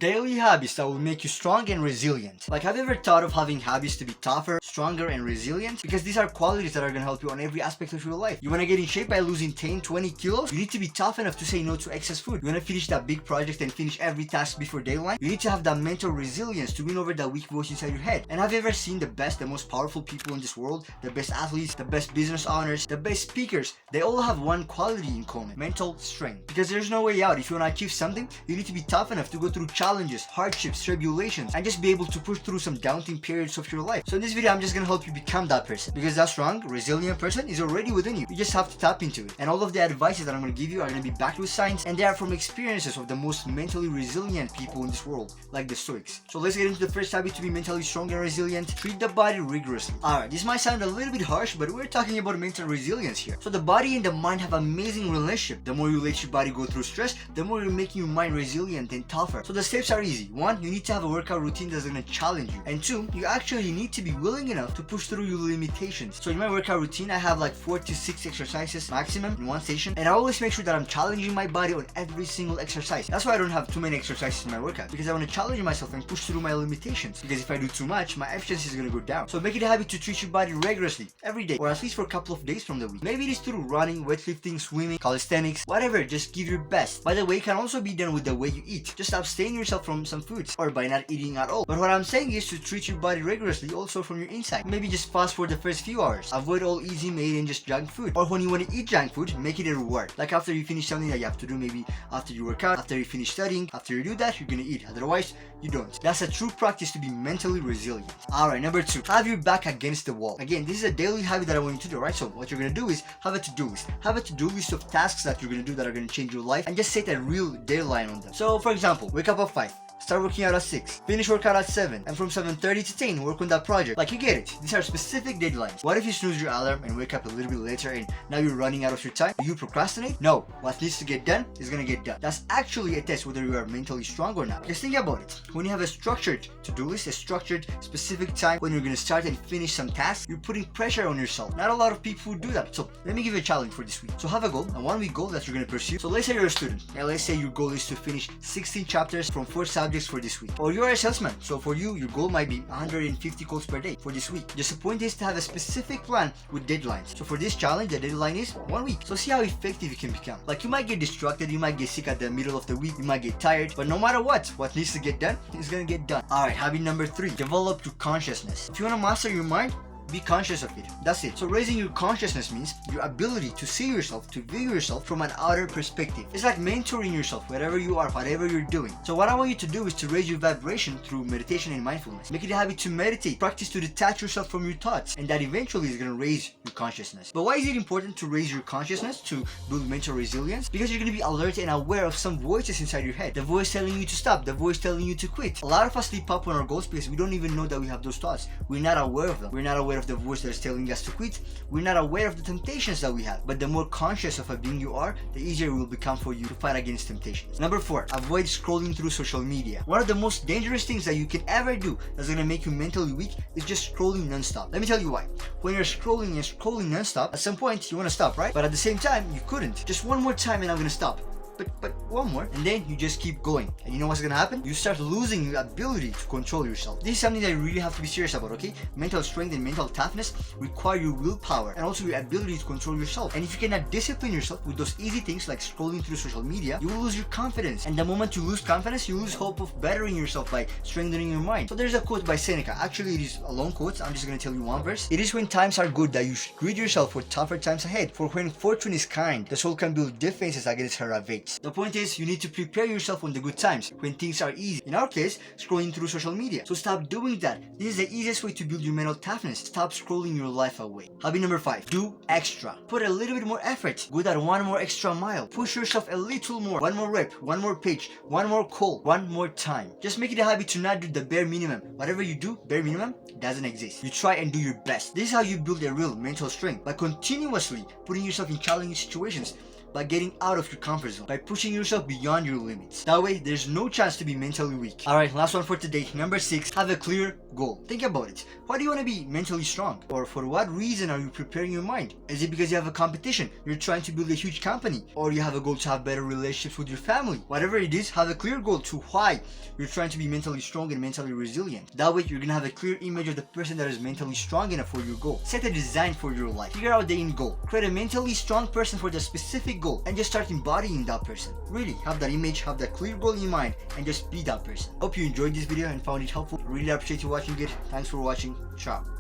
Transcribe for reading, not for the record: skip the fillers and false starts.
Daily habits that will make you strong and resilient. Like, have you ever thought of having habits to be tougher, stronger, and resilient? Because these are qualities that are going to help you on every aspect of your life. You want to get in shape by losing 10, 20 kilos? You need to be tough enough to say no to excess food. You want to finish that big project and finish every task before deadline? You need to have that mental resilience to win over that weak voice inside your head. And have you ever seen the best, the most powerful people in this world? The best athletes, the best business owners, the best speakers? They all have one quality in common: mental strength. Because there's no way out. If you want to achieve something, you need to be tough enough to go through challenges, hardships, tribulations, and just be able to push through some daunting periods of your life. So in this video, I'm just gonna help you become that person, because that strong, resilient person is already within you. You just have to tap into it. And all of the advices that I'm gonna give you are gonna be backed with science, and they are from experiences of the most mentally resilient people in this world, like the Stoics. So let's get into the first habit to be mentally strong and resilient. Treat the body rigorously. Alright, this might sound a little bit harsh, but we're talking about mental resilience here. So the body and the mind have amazing relationship. The more you let your body go through stress, the more you're making your mind resilient and tougher. So the steps are easy. One, you need to have a workout routine that's gonna challenge you. And two, you actually need to be willing enough to push through your limitations. So in my workout routine, I have like 4 to 6 exercises maximum in one session, and I always make sure that I'm challenging my body on every single exercise. That's why I don't have too many exercises in my workout, because I want to challenge myself and push through my limitations. Because if I do too much, my efficiency is gonna go down. So make it a habit to treat your body rigorously every day, or at least for a couple of days from the week. Maybe it is through running, weightlifting, swimming, calisthenics, whatever. Just give your best. By the way, it can also be done with the way you eat. Just abstain yourself from some foods, or by not eating at all. But what I'm saying is to treat your body rigorously also from your inside. Maybe just fast for the first few hours. Avoid all easy made and just junk food. Or when you want to eat junk food, make it a reward. Like after you finish something that you have to do, maybe after you work out, after you finish studying, after you do that, you're gonna eat. Otherwise, you don't. That's a true practice to be mentally resilient. Alright, number 2, have your back against the wall. Again, this is a daily habit that I want you to do, right? So what you're gonna do is have a to-do list. Have a to-do list of tasks that you're gonna do that are gonna change your life, and just set a real deadline on them. So for example, wake up at 5. Start working out at 6, finish workout at 7, and from 7:30 to 10, work on that project. Like, you get it. These are specific deadlines. What if you snooze your alarm and wake up a little bit later and now you're running out of your time? Do you procrastinate? No. What needs to get done is gonna get done. That's actually a test whether you are mentally strong or not. Just think about it. When you have a structured to-do list, a structured specific time when you're gonna start and finish some tasks, you're putting pressure on yourself. Not a lot of people do that. So let me give you a challenge for this week. So have a goal, a 1-week goal that you're gonna pursue. So let's say you're a student, and let's say your goal is to finish 16 chapters from 4 subjects for this week. Or you're a salesman, so for you, your goal might be 150 calls per day for this week. Just the point is to have a specific plan with deadlines. So for this challenge, the deadline is 1 week. So see how effective you can become. Like, you might get distracted, you might get sick at the middle of the week, you might get tired, but no matter what needs to get done is gonna get done. Alright, habit number 3, develop your consciousness. If you wanna master your mind, be conscious of it. That's it. So raising your consciousness means your ability to see yourself, to view yourself from an outer perspective. It's like mentoring yourself wherever you are, whatever you're doing. So what I want you to do is to raise your vibration through meditation and mindfulness. Make it a habit to meditate. Practice to detach yourself from your thoughts, and that eventually is going to raise your consciousness. But why is it important to raise your consciousness to build mental resilience? Because you're going to be alert and aware of some voices inside your head. The voice telling you to stop, the voice telling you to quit. A lot of us sleep up on our goals because we don't even know that we have those thoughts. We're not aware of them. We're not aware of the voice that is telling us to quit. We're not aware of the temptations that we have. But the more conscious of a being you are, the easier it will become for you to fight against temptations. Number 4, avoid scrolling through social media. One of the most dangerous things that you can ever do that's gonna make you mentally weak is just scrolling non-stop. Let me tell you why. When you're scrolling and scrolling non-stop, at some point you wanna stop, right? But at the same time, you couldn't. Just one more time and I'm gonna stop. But one more, and then you just keep going. And you know what's gonna happen? You start losing your ability to control yourself. This is something that you really have to be serious about, okay? Mental strength and mental toughness require your willpower and also your ability to control yourself. And if you cannot discipline yourself with those easy things like scrolling through social media, you will lose your confidence. And the moment you lose confidence, you lose hope of bettering yourself by strengthening your mind. So there's a quote by Seneca. Actually, it is a long quote. I'm just gonna tell you one verse. It is when times are good that you should grid yourself for tougher times ahead. For when fortune is kind, the soul can build defenses against her ravage. The point is, you need to prepare yourself on the good times, when things are easy. In our case, scrolling through social media. So stop doing that. This is the easiest way to build your mental toughness. Stop scrolling your life away. Habit number 5, do extra. Put a little bit more effort. Go that 1 more extra mile. Push yourself a little more. 1 more rep, 1 more page, 1 more call, 1 more time. Just make it a habit to not do the bare minimum. Whatever you do, bare minimum doesn't exist. You try and do your best. This is how you build a real mental strength, by continuously putting yourself in challenging situations. by getting out of your comfort zone, by pushing yourself beyond your limits. That way, there's no chance to be mentally weak. Alright, last one for today. Number 6, have a clear goal. Think about it. Why do you want to be mentally strong? Or for what reason are you preparing your mind? Is it because you have a competition? You're trying to build a huge company? Or you have a goal to have better relationships with your family? Whatever it is, have a clear goal to why you're trying to be mentally strong and mentally resilient. That way, you're gonna have a clear image of the person that is mentally strong enough for your goal. Set a design for your life. Figure out the end goal. Create a mentally strong person for the specific goal and just start embodying that person. Really, have that image, have that clear goal in mind, and just be that person. Hope you enjoyed this video and found it helpful. Really appreciate you watching it. Thanks for watching. Ciao.